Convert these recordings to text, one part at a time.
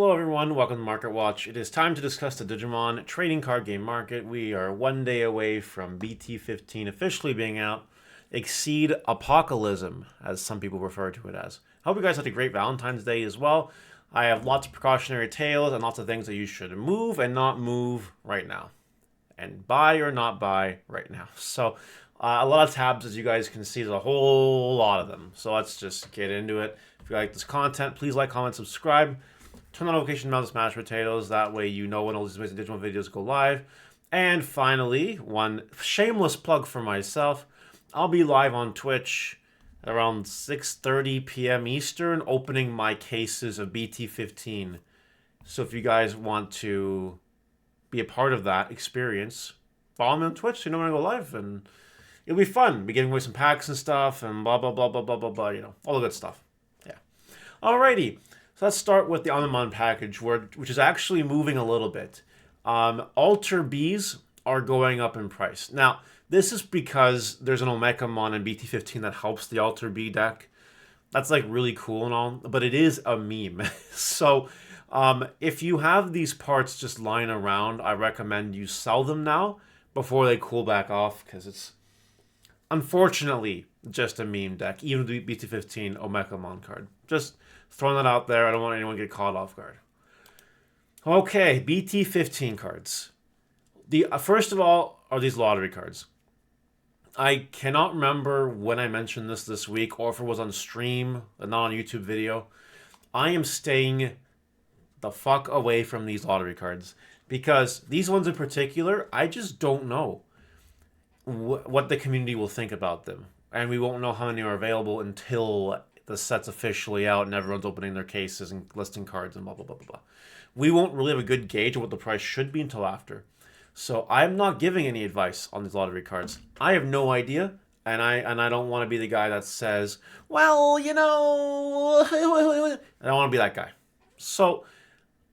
Hello everyone, welcome to Market Watch. It is time to discuss the Digimon trading card game market. We are one day away from BT15 officially being out. Exceed Apocalypse, as some people refer to it as. I hope you guys had a great Valentine's Day as well. I have lots of precautionary tales and lots of things that you should move and not move right now. And buy or not buy right now. So a lot of tabs, as you guys can see, there's a whole lot of them. So let's just get into it. If you like this content, please like, comment, subscribe. Turn on notification bell to smash potatoes. That way you know when all these amazing digital videos go live. And finally, one shameless plug for myself. I'll be live on Twitch at around 6:30 p.m. Eastern, opening my cases of BT15. So if you guys want to be a part of that experience, follow me on Twitch so you know when I go live. And it'll be fun. Be giving away some packs and stuff and blah, blah, blah, blah, blah, blah, blah. You know, all the good stuff. Yeah. Alrighty. So let's start with the Digimon package, which is actually moving a little bit. Alter Bs are going up in price. Now, this is because there's an Omegamon in BT15 that helps the Alter B deck. That's like really cool and all, but it is a meme. So if you have these parts just lying around, I recommend you sell them now before they cool back off, because it's unfortunately just a meme deck, even the BT15 Omegamon card. Just throwing that out there. I don't want anyone to get caught off guard. Okay, BT15 cards. The first of all are these lottery cards. I cannot remember when I mentioned this week, or if it was on stream, not on YouTube video. I am staying the fuck away from these lottery cards, because these ones in particular, I just don't know what the community will think about them. And we won't know how many are available until the set's officially out and everyone's opening their cases and listing cards and blah, blah, blah, blah, blah. We won't really have a good gauge of what the price should be until after. So I'm not giving any advice on these lottery cards. I have no idea, and I don't want to be the guy that says, well, you know, I don't want to be that guy. So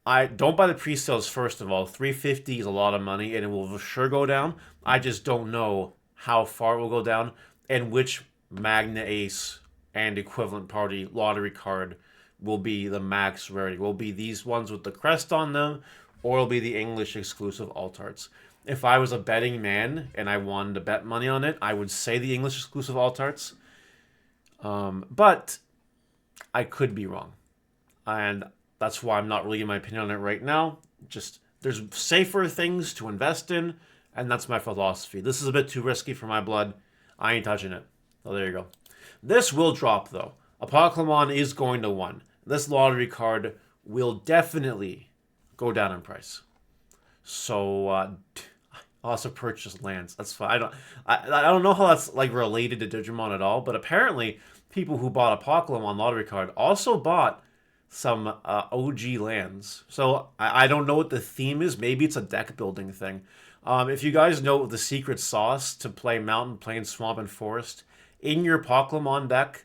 I don't buy the pre-sales, first of all. $350 is a lot of money, and it will for sure go down. I just don't know how far it will go down and which Magna Ace and equivalent party lottery card will be the max rarity. Will be these ones with the crest on them, or will be the English exclusive alt arts. If I was a betting man and I wanted to bet money on it, I would say the English exclusive alt arts. But I could be wrong. And that's why I'm not really giving my opinion on it right now. Just, there's safer things to invest in, and that's my philosophy. This is a bit too risky for my blood. I ain't touching it. So there you go. This will drop, though. Apocalypse is going to 1. This lottery card will definitely go down in price. So I'll also purchase lands. That's fine. I don't know how that's like related to Digimon at all, but apparently people who bought Apocalypse lottery card also bought some OG lands. So I don't know what the theme is. Maybe it's a deck building thing. If you guys know the secret sauce to play Mountain, Plain, Swamp, and Forest in your Pokemon deck,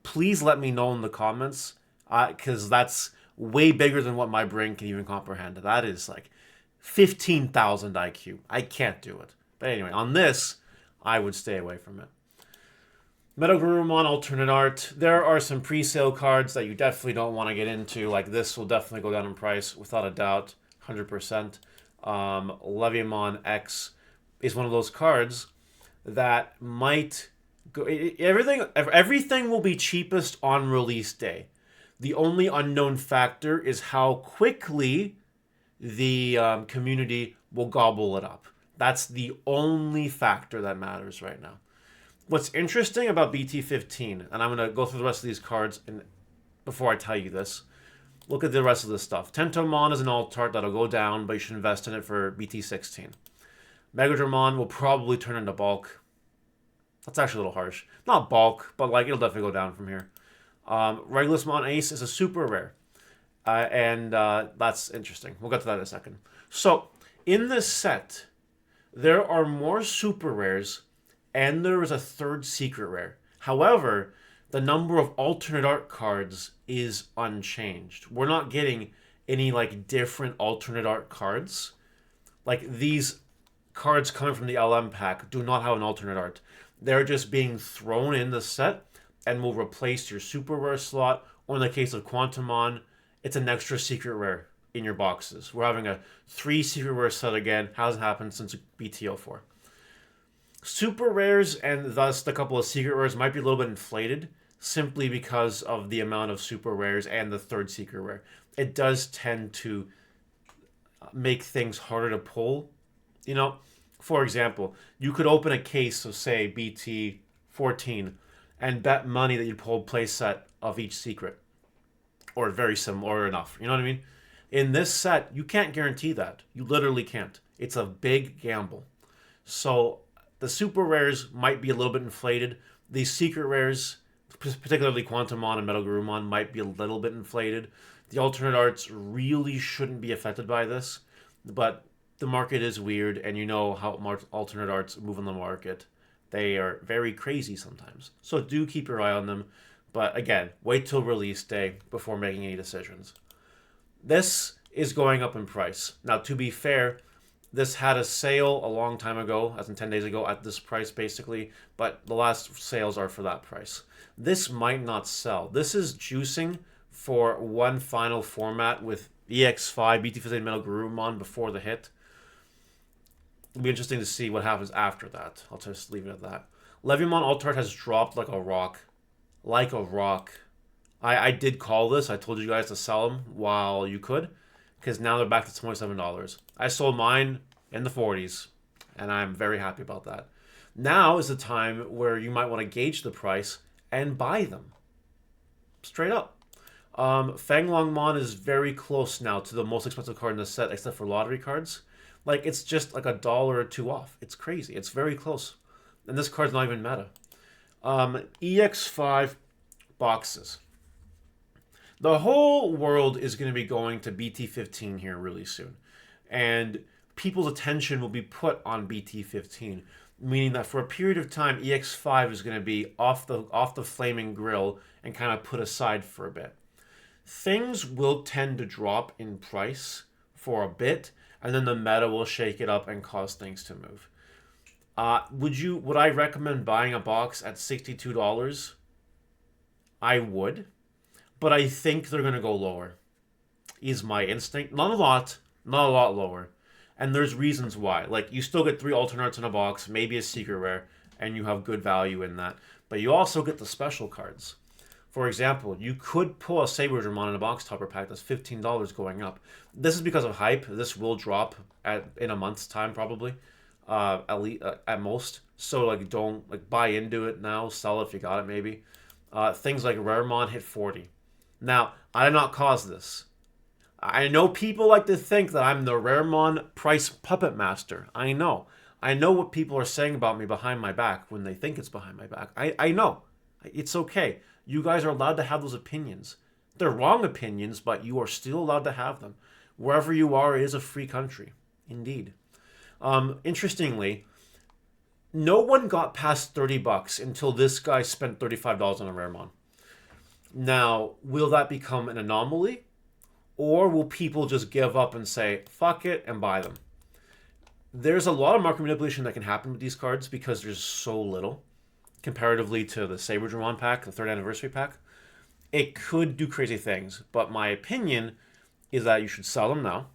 please let me know in the comments, because that's way bigger than what my brain can even comprehend. That is like 15,000 IQ. I can't do it. But anyway, on this, I would stay away from it. Metagrumon alternate art. There are some pre-sale cards that you definitely don't want to get into. Like this will definitely go down in price without a doubt, 100%. Leviamon X is one of those cards that might go. Everything will be cheapest on release day. The only unknown factor is how quickly the community will gobble it up. That's the only factor that matters right now. What's interesting about BT15, and I'm going to go through the rest of these cards and before I tell you this, look at the rest of this stuff. Tentomon is an alt art that'll go down, but you should invest in it for BT16. Megadramon will probably turn into bulk. That's actually a little harsh. Not bulk, but like it'll definitely go down from here. Regulusmon Ace is a super rare. And that's interesting. We'll get to that in a second. So, in this set, there are more super rares, and there is a third secret rare. However, the number of alternate art cards is unchanged. We're not getting any like different alternate art cards. Like these cards coming from the LM pack do not have an alternate art. They're just being thrown in the set and will replace your super rare slot, or in the case of Quantumon, it's an extra secret rare in your boxes. We're having a 3 secret rare set again. Hasn't happened since BTO4. Super rares and thus the couple of secret rares might be a little bit inflated simply because of the amount of super rares and the third secret rare. It does tend to make things harder to pull. You know, for example, you could open a case of, say, BT 14 and bet money that you pull a playset of each secret, or very similar, or enough. You know what I mean? In this set, you can't guarantee that. You literally can't. It's a big gamble. So the super rares might be a little bit inflated. These secret rares, particularly Quantumon and Metal Garurumon, might be a little bit inflated. The alternate arts really shouldn't be affected by this, but the market is weird, and you know how alternate arts move on the market. They are very crazy sometimes. So do keep your eye on them. But again, wait till release day before making any decisions. This is going up in price. Now, to be fair, this had a sale a long time ago, as in 10 days ago, at this price basically, but the last sales are for that price. This might not sell. This is juicing for one final format with EX5, BT15 Metal Garurumon before the hit. It'll be interesting to see what happens after that. I'll just leave it at that. Leviamon Altart has dropped like a rock. Like a rock. I did call this. I told you guys to sell them while you could, because now they're back to $27. I sold mine in the 40s, and I'm very happy about that. Now is the time where you might want to gauge the price and buy them. Straight up. Fanglongmon is very close now to the most expensive card in the set, except for lottery cards. Like, it's just like $1 or $2 off. It's crazy. It's very close. And this card's not even meta. EX5 boxes. The whole world is going to be going to BT15 here really soon. And people's attention will be put on BT15, meaning that for a period of time, EX5 is going to be off the flaming grill and kind of put aside for a bit. Things will tend to drop in price for a bit, and then the meta will shake it up and cause things to move. Would I recommend buying a box at $62? I would, but I think they're gonna go lower. Is my instinct. Not a lot lower. And there's reasons why. Like, you still get 3 alternates in a box, maybe a secret rare, and you have good value in that. But you also get the special cards. For example, you could pull a Saberdramon in a box topper pack that's $15 going up. This is because of hype. This will drop in a month's time probably, at most. So like, don't like buy into it now. Sell it if you got it maybe. Things like Raremon hit 40. Now, I did not cause this. I know people like to think that I'm the Raremon price puppet master. I know. I know what people are saying about me behind my back when they think it's behind my back. I know. It's okay. You guys are allowed to have those opinions. They're wrong opinions, but you are still allowed to have them. Wherever you are is a free country. Indeed. Interestingly, no one got past $30 until this guy spent $35 on a Raremon. Now, will that become an anomaly? Or will people just give up and say, fuck it, and buy them? There's a lot of market manipulation that can happen with these cards because there's so little comparatively to the Saberdramon pack, the 3rd anniversary pack. It could do crazy things, but my opinion is that you should sell them now,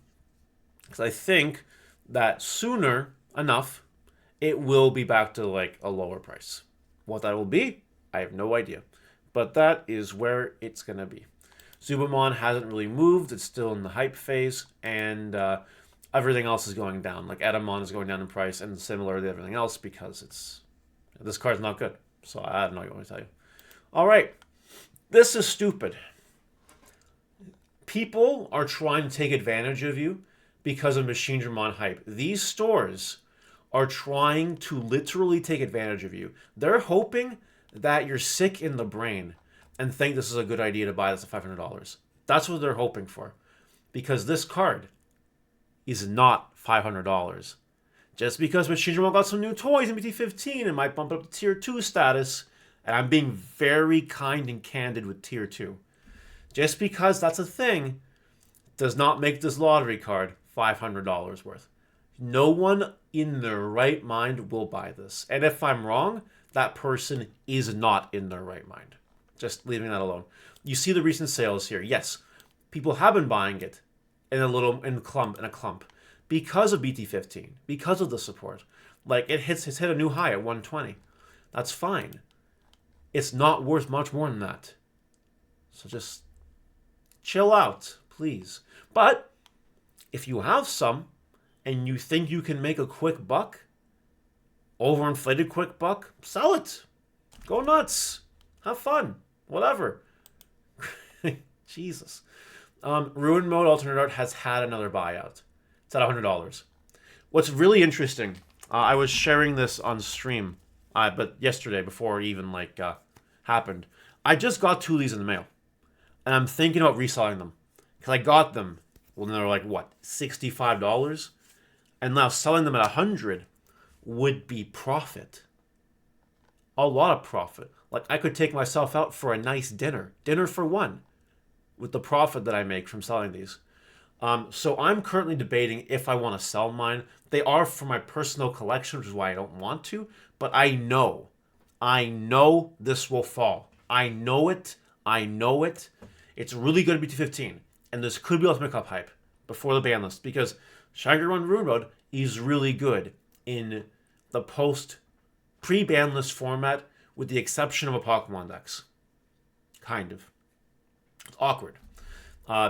because I think that sooner enough, it will be back to like a lower price. What that will be, I have no idea, but that is where it's going to be. Zubamon hasn't really moved. It's still in the hype phase, and everything else is going down. Like Edamon is going down in price, and similar to everything else because this card's not good. So I don't know what I want to tell you. All right. This is stupid. People are trying to take advantage of you because of Machinedramon hype. These stores are trying to literally take advantage of you. They're hoping that you're sick in the brain and think this is a good idea to buy this at $500. That's what they're hoping for. Because this card is not $500. Just because Machinedramon got some new toys in BT15, it might bump up to Tier 2 status. And I'm being very kind and candid with Tier 2. Just because that's a thing does not make this lottery card $500 worth. No one in their right mind will buy this. And if I'm wrong, that person is not in their right mind. Just leaving that alone. You see the recent sales here. Yes, People have been buying it in a clump because of BT15, because of the support. Like it's hit a new high at 120. That's fine. It's not worth much more than that. So just chill out, please. But if you have some and you think you can make a quick buck, overinflated quick buck, sell it. Go nuts. Have fun. Whatever. Jesus. Ruin Mode Alternate Art has had another buyout. It's at $100. What's really interesting, I was sharing this on stream, but yesterday before it even happened. I just got 2 of these in the mail, and I'm thinking about reselling them because I got them when they were like what, $65, and now selling them at $100 would be profit. A lot of profit. Like I could take myself out for a nice dinner for one, with the profit that I make from selling these. So I'm currently debating if I want to sell mine. They are for my personal collection, which is why I don't want to. But I know this will fall. I know it. It's really good at BT15. And this could be Ultimate Cup hype before the ban list. Because Shangri-La Ruin Mode is really good in the pre-ban list format, with the exception of a Pokemon decks. Kind of. It's awkward.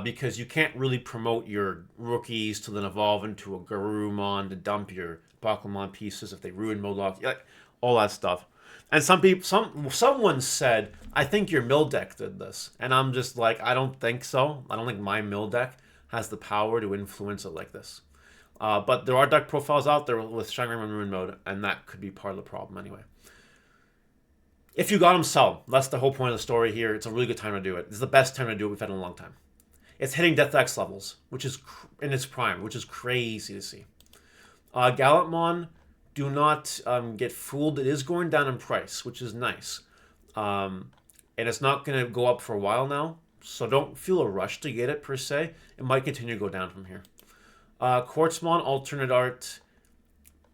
Because you can't really promote your rookies to then evolve into a Garurumon to dump your Pokemon pieces if they ruin Modok, like all that stuff. And someone said, I think your mill deck did this. And I'm just like, I don't think so. I don't think my mill deck has the power to influence it like this. But there are deck profiles out there with Shangri-La Ruin Mode, and that could be part of the problem anyway. If you got them, sell. That's the whole point of the story here. It's a really good time to do it. This is the best time to do it we've had in a long time. It's hitting Death X levels, which is in its prime, which is crazy to see. Gallantmon, do not get fooled. It is going down in price, which is nice. And it's not going to go up for a while now, so don't feel a rush to get it per se. It might continue to go down from here. Quartzmon Alternate Art,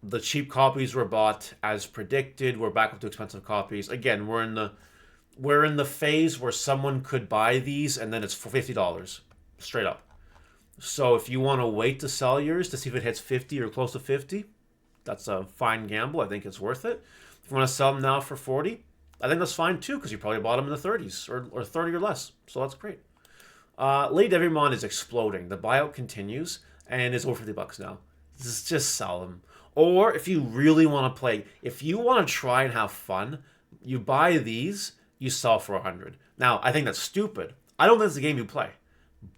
the cheap copies were bought as predicted. We're back up to expensive copies. Again, we're in the phase where someone could buy these and then it's for $50. Straight up. So if you want to wait to sell yours to see if it hits 50 or close to 50, that's a fine gamble. I think it's worth it. If you want to sell them now for 40, I think that's fine too, because you probably bought them in the 30s or 30 or less. So that's great. Lady Devimon is exploding. The buyout continues and is over $50 now. Just sell them. Or if you really want to play, if you want to try and have fun, you buy these, you sell for $100. Now, I think that's stupid. I don't think it's the game you play.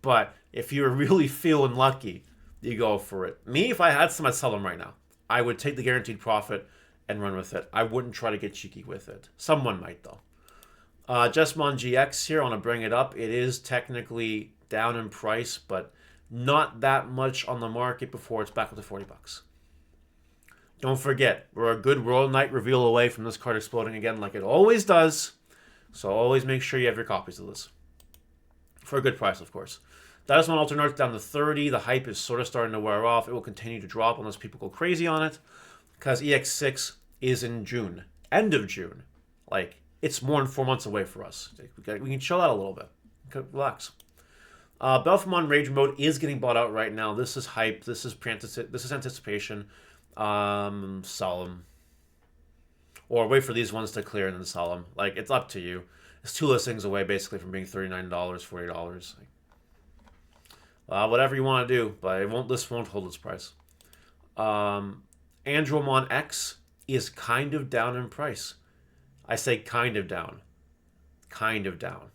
But if you're really feeling lucky, you go for it. Me, if I had some, I'd sell them right now. I would take the guaranteed profit and run with it. I wouldn't try to get cheeky with it. Someone might, though. Jesmon GX here, I want to bring it up. It is technically down in price, but not that much on the market before it's back up to $40. Don't forget, we're a good World Night reveal away from this card exploding again like it always does. So always make sure you have your copies of this. For a good price, of course. That is one Alternate Art down to 30. The hype is sort of starting to wear off. It will continue to drop unless people go crazy on it. Because EX6 is in June. End of June. Like, it's more than 4 months away for us. We can chill out a little bit. Relax. Belphemon Rage Mode is getting bought out right now. This is hype. This is anticipation. Sell them. Or wait for these ones to clear and then sell them. Like, it's up to you. It's 2 listings away, basically, from being $39, $40. Whatever you want to do, but this won't hold its price. Andromon X is kind of down in price. I say kind of down. Kind of down.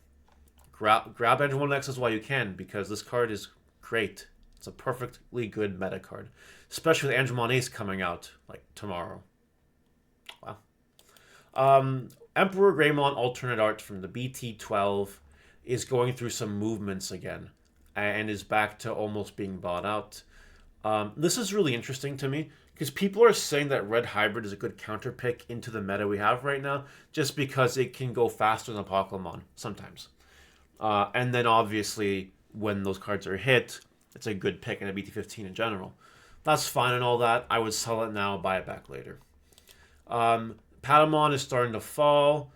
Grab Andromon X while you can, because this card is great. It's a perfectly good meta card. Especially with Andromon Ace coming out, like, tomorrow. Wow. Emperor Greymon Alternate Art from the BT12 is going through some movements again and is back to almost being bought out. This is really interesting to me because people are saying that Red Hybrid is a good counter pick into the meta we have right now just because it can go faster than Pokemon sometimes. And then obviously when those cards are hit, it's a good pick in a BT15 in general. That's fine and all that. I would sell it now, buy it back later. Patamon is starting to fall.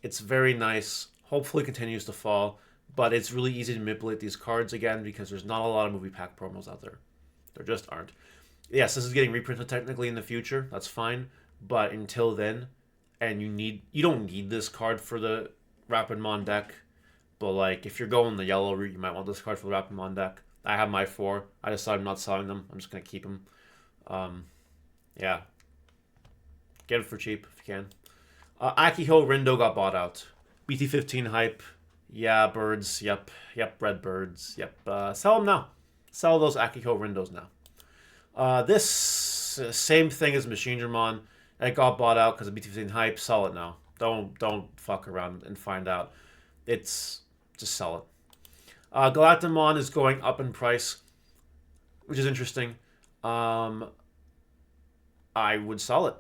It's very nice. Hopefully, it continues to fall. But it's really easy to manipulate these cards again because there's not a lot of movie pack promos out there. There just aren't. Yes, this is getting reprinted technically in the future. That's fine. But until then, and you don't need this card for the Rapidmon deck. But like if you're going the yellow route, you might want this card for the Rapidmon deck. I have my 4. I decided I'm not selling them. I'm just gonna keep them. Yeah, get it for cheap if you can. Akiho Rindo got bought out. BT15 hype. Yeah, birds. Yep, red birds. Yep. Sell them now. Sell those Akiho Rindos now. This same thing as Machine Dramon. It got bought out because of BT15 hype. Sell it now. Don't fuck around and find out. It's just sell it. Galactamon is going up in price, which is interesting. I would sell it.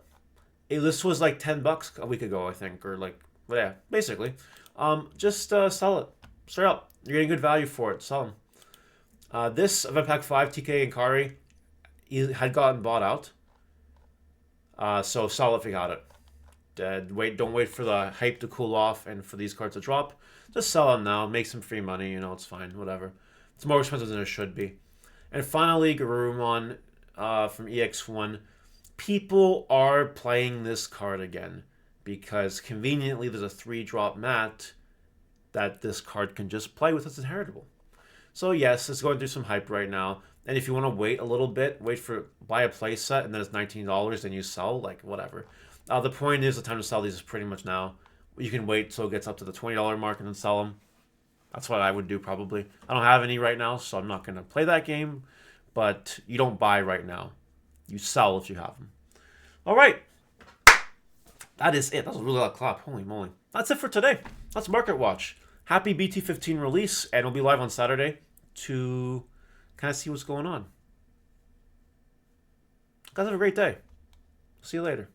This was like $10 a week ago, I think, or like yeah, basically. Just sell it straight up. You're getting good value for it. Sell them. This Event Pack 5 TK and Kari had gotten bought out. So sell if you got it. Don't wait for the hype to cool off and for these cards to drop. Just sell them now. Make some free money. You know, it's fine. Whatever. It's more expensive than it should be. And finally, Garurumon from EX1. People are playing this card again because conveniently there's a 3-drop mat that this card can just play with as inheritable. So yes, it's going through some hype right now. And if you want to wait a little bit, buy a play set and then it's $19, then you sell, like whatever. The point is the time to sell these is pretty much now. You can wait till it gets up to the $20 mark and then sell them. That's what I would do probably. I don't have any right now, so I'm not going to play that game. But you don't buy right now. You sell if you have them. All right. That is it. That was a really loud clap. Holy moly. That's it for today. That's Market Watch. Happy BT15 release, and we'll be live on Saturday to kind of see what's going on. Guys, have a great day. See you later.